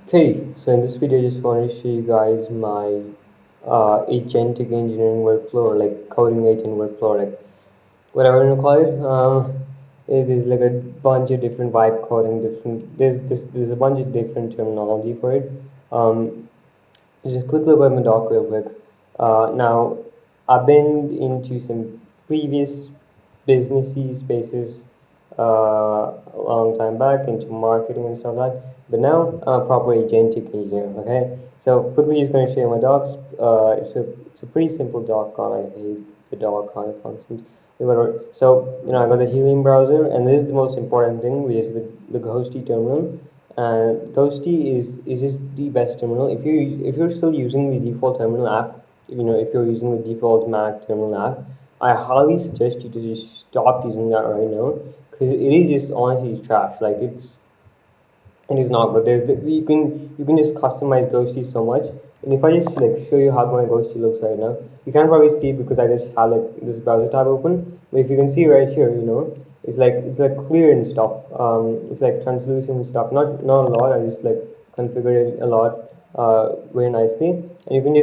Okay, so in this video, I just want to show you guys my agentic engineering workflow, or like coding agent workflow, like whatever you want to call it. It is like a bunch of different vibe coding, different. There's a bunch of different terminology for it. Um, just quick look at my doc real quick. Now, I've been into some previous businessy spaces a long time back into marketing and stuff like that. But now I'm a proper agentic engineer. Okay, so quickly just going to share my docs. It's a pretty simple doc. God, I hate the doc kind of functions. Whatever. So I got the Helium browser, and this is the most important thing, which is the Ghosty terminal. And Ghosty is just the best terminal. If you're still using the default terminal app, if you're using the default Mac terminal app, I highly suggest you to just stop using that right now, because it is just honestly trash. Like it is not good. You can just customize Ghosty so much. And if I just like show you how my Ghosty looks right now, you can't probably see because I just have like this browser tab open. But if you can see right here, it's like clear and stuff. It's like translucent and stuff. Not a lot. I just like configured it a lot, very nicely. And you can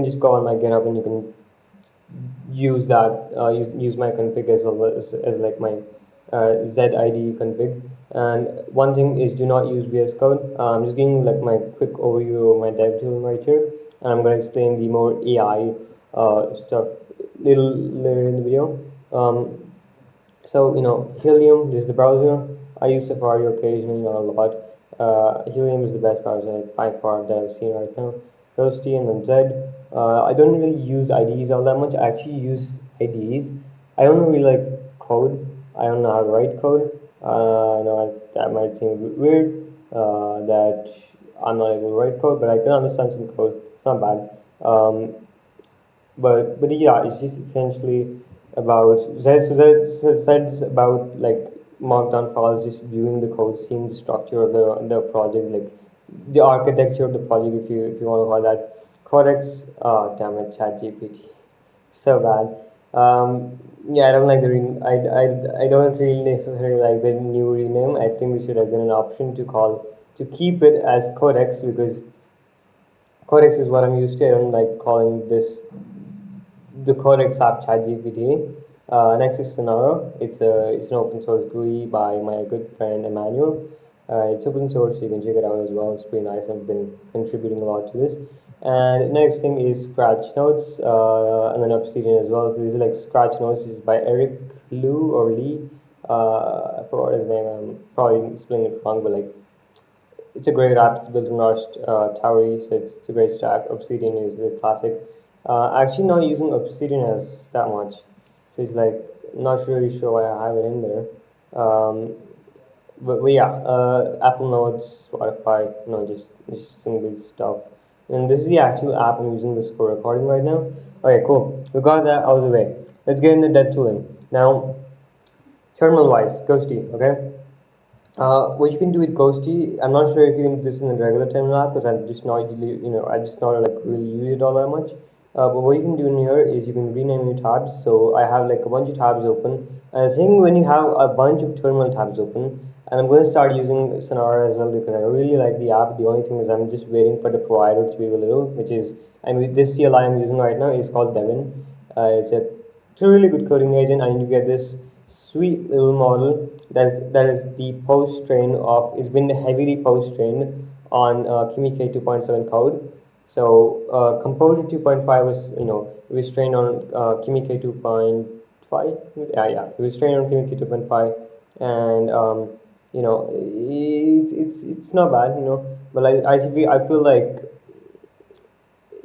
just go on my GitHub and you can use that use my config as well as like my ZID config. And one thing is, do not use VS Code. I'm just giving like my quick overview of my dev tool right here, and I'm going to explain the more AI stuff little later in the video. So Helium, this is the browser. I use Safari occasionally, not a lot. Helium is the best browser by far that I've seen right now. Ghosty and then Zed. I don't really use IDEs all that much. I actually use IDEs. I don't really like code. I don't know how to write code. I know that might seem a bit weird, that I'm not able to write code, but I can understand some code. It's not bad. But yeah, it's just essentially about that's about like markdown files, just viewing the code, seeing the structure of the project, like the architecture of the project, if you want to call that. Codex, oh damn it, ChatGPT, so bad. Yeah, I don't like the I don't really necessarily like the new rename. I think there should have been an option to keep it as Codex, because Codex is what I'm used to. I don't like calling this the Codex app ChatGPT. Next is Sonoro. It's an open source GUI by my good friend Emmanuel. It's open source, so you can check it out as well. It's pretty nice. I've been contributing a lot to this. And next thing is Scratch Notes, and then Obsidian as well. So these are like Scratch Notes. This is by Eric Liu or Lee. I forgot his name. I'm probably spelling it wrong, but like it's a great app. It's built on Rust, Tauri, so it's a great stack. Obsidian is the classic. Actually, not using Obsidian as that much, so it's like not really sure why I have it in there. But yeah, Apple Notes, Spotify, just some good stuff. And this is the actual app I'm using this for recording right now. Okay, cool. We got that out of the way. Let's get into dev tooling now. Terminal wise, Ghosty. Okay. What you can do with Ghosty, I'm not sure if you can do this in the regular terminal app, because I just not like really use it all that much. But what you can do in here is you can rename your tabs. So I have like a bunch of tabs open. And I think when you have a bunch of terminal tabs open, and I'm going to start using Sonara as well, because I really like the app. The only thing is I'm just waiting for the provider to be available, which is, I mean, this CLI I'm using right now is called Devin. It's a really good coding agent, and you get this sweet little model that is the post train of, it's been heavily post trained on Kimi 2.7 code. So Composer 2.5 was, it was trained on Kimi 2.5. Yeah, it was trained on Kimi 2.5. And it's not bad, but I feel like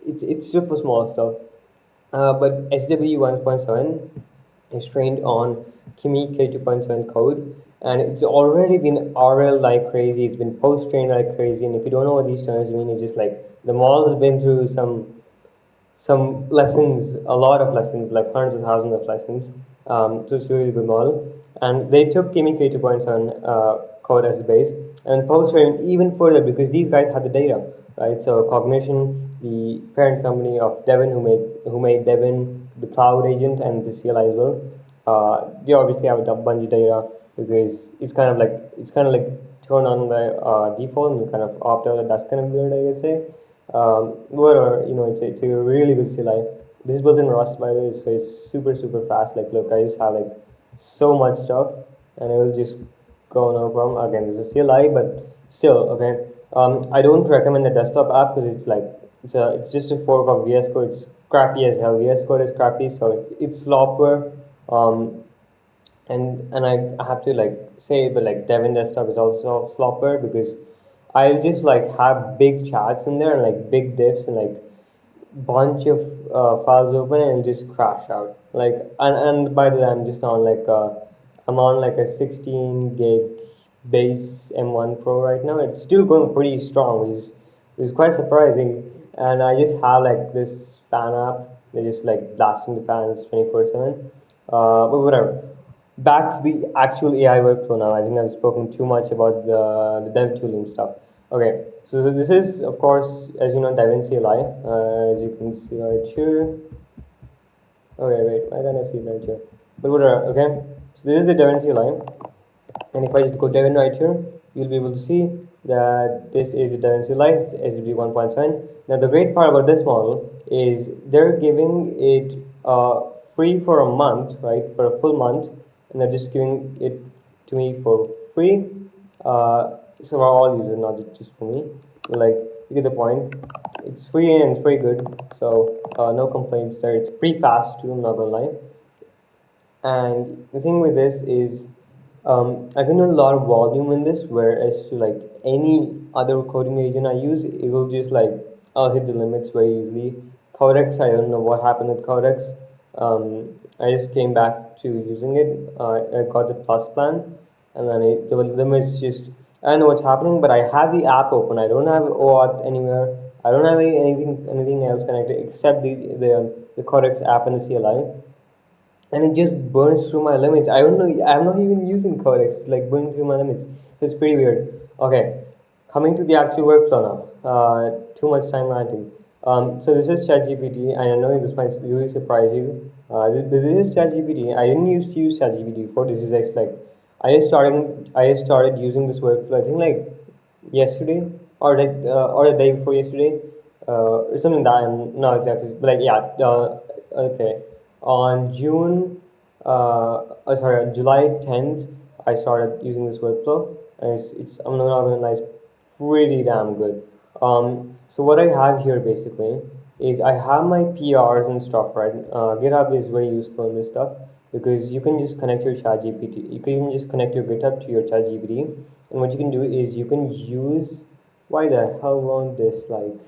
it's just for small stuff. But SW 1.7 is trained on Kimi K2.7 code, and it's already been RL like crazy. It's been post trained like crazy. And if you don't know what these terms mean, it's just like the model has been through some lessons, a lot of lessons, like hundreds of thousands of lessons. So it's a really good model. And they took Kimi K2.7 code as the base and post trained even further, because these guys had the data, right? So Cognition, the parent company of Devin, who made Devin the cloud agent and the CLI as well, they obviously have a bunch of data, because it's kind of like turn on by default and you kind of opt out. That's kind of weird, I guess. Say. Whatever, it's a really good CLI. This is built in Rust, by the way, so it's super super fast. Like, look, I just have like so much stuff, and it will just go no problem. Again, this is CLI, but still, okay. I don't recommend the desktop app because it's just a fork of VS Code. It's crappy as hell. VS Code is crappy, so it's slopware. Um, and I have to like say it, but like Devin desktop is also slopper because I'll just like have big charts in there and like big diffs and like bunch of files open and it'll just crash out. Like, and by the way, I'm on like a 16 gig base M1 Pro right now. It's still going pretty strong, which is quite surprising. And I just have like this fan app. They just like blasting the fans 24/7. But whatever. Back to the actual AI workflow now. I think I've spoken too much about the dev tooling stuff. Okay, so this is, of course, as you know, Devin CLI. As you can see right here. Okay, wait, why can't I see it right here? But whatever, okay. So this is the Devin CLI. And if I just go Devin right here, you'll be able to see that this is the Devin CLI, SDB 1.7. Now the great part about this model is they're giving it free for a month, right? For a full month, and they're just giving it to me for free. So for all users, not just for me. But like, you get the point. It's free and it's pretty good. So no complaints there. It's pretty fast too, I'm not gonna lie. And the thing with this is I can do a lot of volume in this, whereas to like any other coding agent I use, it will just like I'll hit the limits very easily. Codex, I don't know what happened with Codex. I just came back to using it. I got the plus plan, and then the limits just I don't know what's happening, but I have the app open. I don't have OAuth anywhere. I don't have anything else connected except the Codex app and the CLI, and it just burns through my limits. I don't know. I'm not even using Codex. It's like burning through my limits. So it's pretty weird. Okay, coming to the actual workflow now. Too much time ranting. So this is ChatGPT, and I know this might really surprise you. This is ChatGPT. I didn't used to use ChatGPT before. This is actually like I just started using this workflow. I think like yesterday or the day before yesterday, or something that I'm not exactly, but like yeah, okay. On sorry, on July 10th, I started using this workflow, and it's I'm not gonna lie, it's pretty damn good. So what I have here basically is I have my PRs and stuff, right? GitHub is very useful in this stuff because you can just connect your ChatGPT. You can just connect your GitHub to your ChatGPT, and what you can do is you can use. Why the hell won't this like?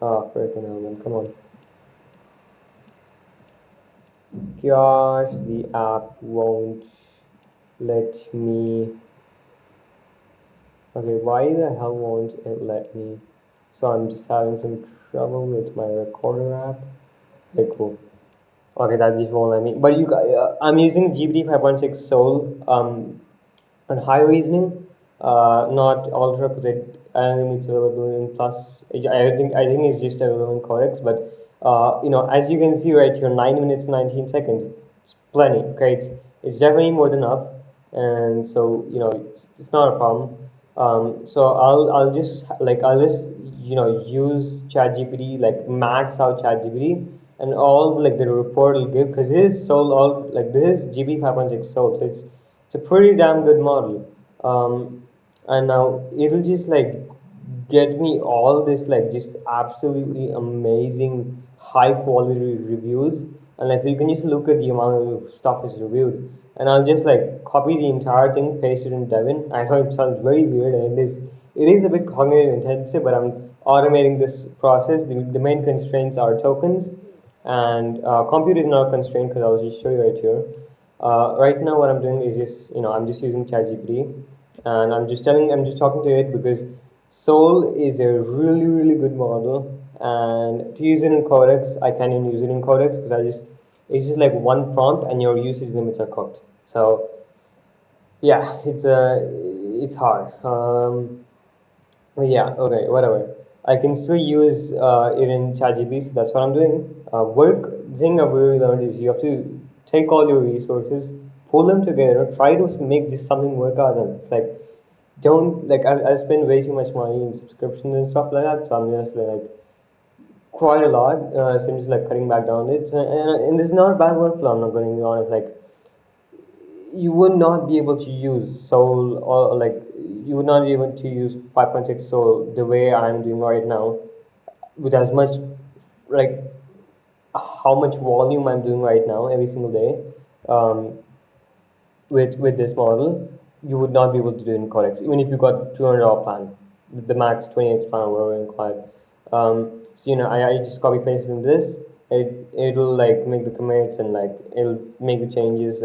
Freaking hell, man! Come on. Gosh, the app won't let me. Okay, why the hell won't it let me? So I'm just having some trouble with my recorder app. Okay, cool. Okay, that just won't let me. But I'm using GPT 5.6 Soul and high reasoning, not ultra because I don't think it's available in plus. I think it's just available in Codex. But as you can see right here, 9 minutes 19 seconds. It's plenty. Okay, it's definitely more than enough, and so it's not a problem. So I'll just use ChatGPT, like max out ChatGPT, and all like the report will give, because this is Soul, all like this is GB 5.6 Soul, so it's a pretty damn good model. And now it'll just like get me all this like just absolutely amazing high quality reviews, and like you can just look at the amount of stuff is reviewed, and I'll just like copy the entire thing, paste it in Devin. I know it sounds very weird, and it is a bit cognitive intensive, but I'm automating this process. The main constraints are tokens, and compute is not a constraint because I'll just show you right here. Right now, what I'm doing is I'm just using ChatGPT, and I'm just talking to it because Soul is a really, really good model, and to use it in Codex, I can't even use it in Codex because it's just like one prompt and your usage limits are cooked. So yeah, it's hard. Yeah, okay, whatever. I can still use it in ChatGPT, so that's what I'm doing. The thing I've really learned is you have to take all your resources, pull them together, try to make this something work out, and it's like don't like I spend way too much money in subscriptions and stuff like that, so I'm just like quite a lot. So I'm just like cutting back down it, and this is not a bad workflow. I'm not going to be honest. Like you would not be able to use Soul or like you would not be able to use 5.6 Soul the way I'm doing right now with as much like how much volume I'm doing right now every single day. Um, with this model, you would not be able to do it in Codex, even if you got $200 plan, the max 20x plan, whatever you call it. So I just copy paste in this. It'll like make the commits and like it'll make the changes.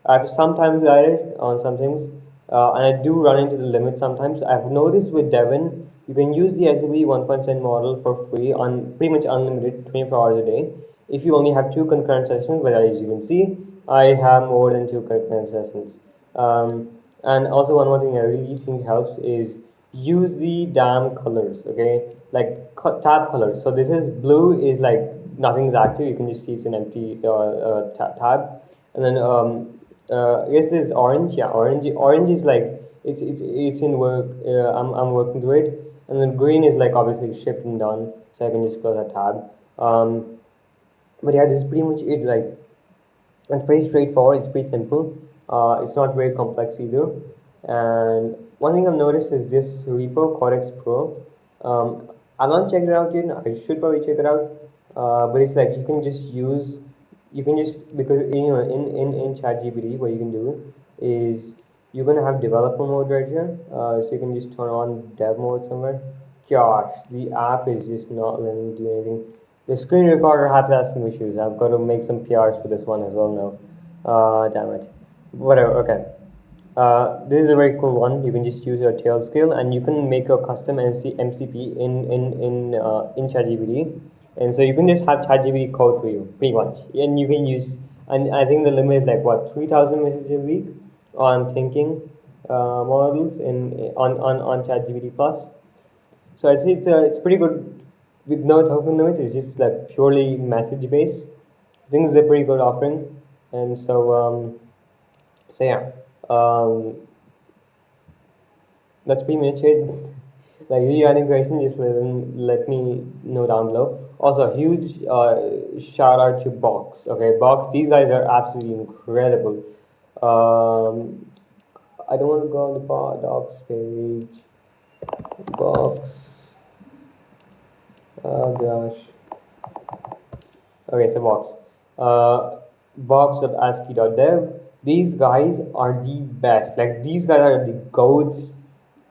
I've sometimes guided on some things, and I do run into the limit sometimes. I've noticed with Devon, you can use the SUV 1.10 model for free on pretty much unlimited 24 hours a day if you only have two concurrent sessions. But as you can see, I have more than two concurrent sessions. And also one more thing I really think helps is use the damn colors, okay? Like tab colors. So this is blue is like nothing's active. You can just see it's an empty tab. And then I guess this orange. Yeah, orange. Orange is like it's in work. I'm working through it. And then green is like obviously shipped and done. So I can just close that tab. But yeah, this is pretty much it. Like it's pretty straightforward. It's pretty simple. It's not very complex either. And one thing I've noticed is this repo Codex Pro. I've not checked it out yet. I should probably check it out. But it's like you can just use, you can just because in ChatGPT what you can do is you're gonna have developer mode right here. So you can just turn on dev mode somewhere. Gosh, the app is just not letting me do anything. The screen recorder has some issues. I've got to make some PRs for this one as well now. Damn it. Whatever, okay. This is a very cool one. You can just use your tail scale and you can make a custom MCP in ChatGPT. And so you can just have ChatGPT code for you, pretty much. And you can use, and I think the limit is like what, 3,000 messages a week on thinking models on ChatGPT Plus. So I'd say it's pretty good with no token limits. It's just like purely message based. I think it's a pretty good offering, and so yeah, um, that's pretty much it. Like if you have any question, just let me know down below. Also, a huge shout out to Box. Okay, Box. These guys are absolutely incredible. Um, I don't want to go on the docs page. Box. Oh gosh. Okay, so box.ascii.dev. These guys are the best. Like these guys are the goats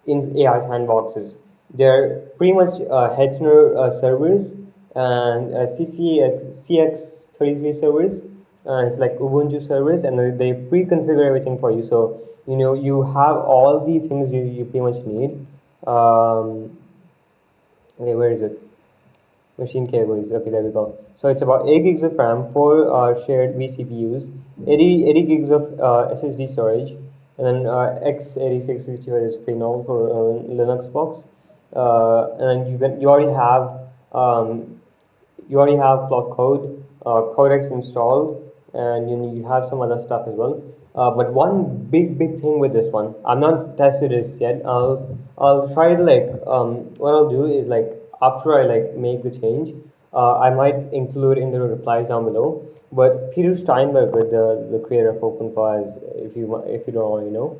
in AI sandboxes. They're pretty much Hetzner servers and CX33 servers. It's like Ubuntu servers, and they pre-configure everything for you. So you have all the things you pretty much need. Okay, where is it? Machine cables. Okay, there we go. So it's about 8 gigs of RAM, 4 shared vCPUs, 80 gigs of SSD storage, and then x86 is pretty normal for Linux box. And then um, you already have block code, codecs installed, and you have some other stuff as well. But one big thing with this one, I'm not tested this yet. I'll try to like what I'll do is like after I like make the change, I might include in the replies down below. But Peter Steinberg, with the creator of OpenClaw, if you don't already know,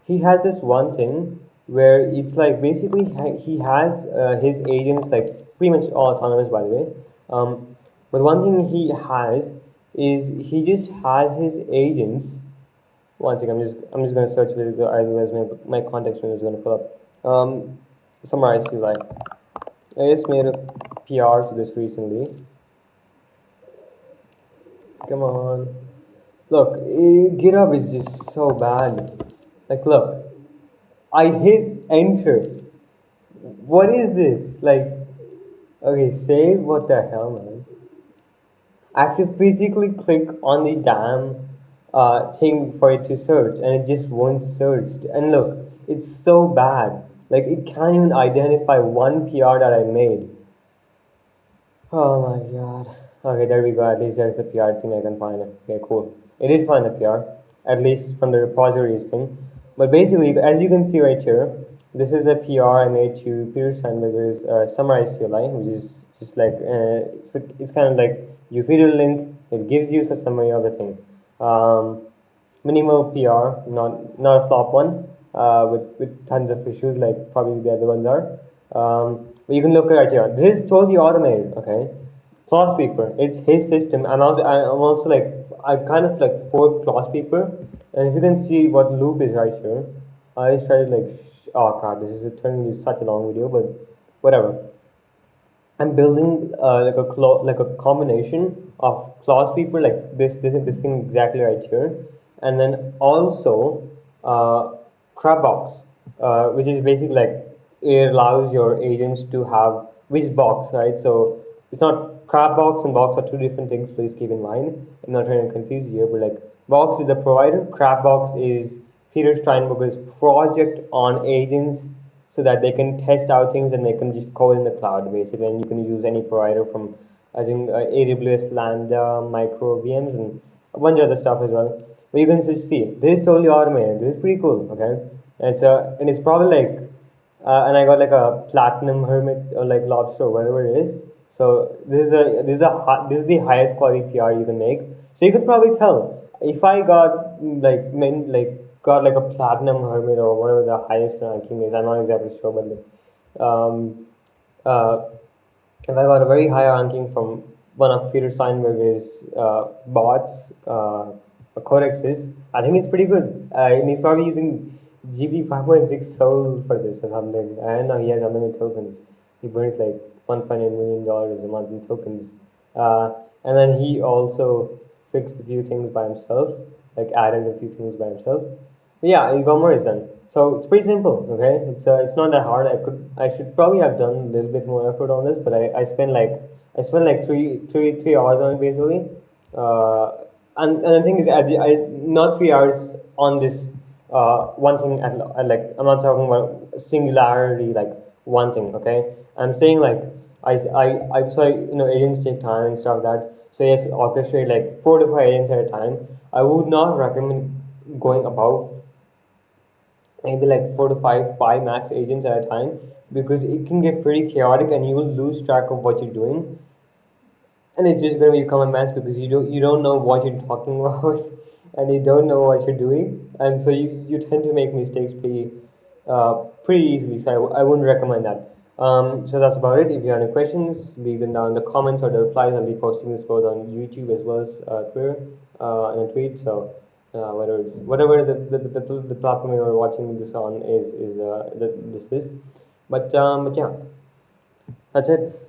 he has this one thing where it's like basically he has his agents like pretty much all autonomous, by the way. But one thing he has is he just has his agents. One second, I'm just gonna search with the as my context window is gonna fill up. Summarize to like I just made a PR to this recently. Come on, look, GitHub is just so bad. Like, look, I hit enter. What is this? Like, okay, save. What the hell, man? I have to physically click on the damn thing for it to search, and it just won't search. And look, it's so bad. Like, it can't even identify one PR that I made. Oh my god. Okay, there we go. At least there's the PR thing I can find. Okay, cool. It did find the PR, at least from the repositories thing. But basically, as you can see right here, this is a PR I made to Peter Steinberger's summarized CLI, which is just like it's kind of like you feed a link, it gives you a summary of the thing. Um, Minimal PR, not a slop one, with tons of issues like probably the other ones are. But you can look at it here. This is totally automated. Okay, clawsweeper. It's his system. I'm also like I kind of like forked clawsweeper, and if you can see what loop is right here, I just tried to like oh god, this is turning into such a long video, but whatever. I'm building like a combination of clause sweeper like this thing exactly right here, and then also uh, crabbox, which is basically like it allows your agents to have which box, right? So it's not crabbox and box are two different things. Please keep in mind. I'm not trying to confuse you here, but like box is the provider, crabbox is Peter Steinberger's project on agents so that they can test out things and they can just code in the cloud basically, and you can use any provider from I think AWS Lambda, micro VMs, and a bunch of other stuff as well. But you can just see this is totally automated. This is pretty cool. Okay, and it's probably like and I got like a platinum hermit or like lobster or whatever it is. So this is the highest quality PR you can make. So you could probably tell if I got got like a platinum hermit or whatever the highest ranking is. I'm not exactly sure, but like, uh, if I got a very high ranking from one of Peter Steinberger's bots, codexes, I think it's pretty good. And he's probably using GB 5.6 Soul for this or something. I know he has unlimited tokens. He burns like $1.8 million a month in tokens. And then he also fixed a few things by himself, like added a few things by himself. But yeah, e-commerce is done. So it's pretty simple. Okay, it's not that hard. I should probably have done a little bit more effort on this, but I spent like three hours on it basically. Uh, and the thing is, I not 3 hours on this one thing like I'm not talking about singularity like one thing. Okay, I'm saying like I so agents take time and stuff that so yes orchestrate like 4 to 5 agents at a time. I would not recommend going above maybe like 4 to 5 max agents at a time because it can get pretty chaotic and you will lose track of what you're doing, and it's just going to become a mess because you don't know what you're talking about and you don't know what you're doing, and so you tend to make mistakes pretty easily. So I wouldn't recommend that. So that's about it. If you have any questions, leave them down in the comments or the replies. I'll be posting this both on YouTube as well as Twitter and a tweet. So whatever the platform you're watching this on is this is, but yeah, that's it.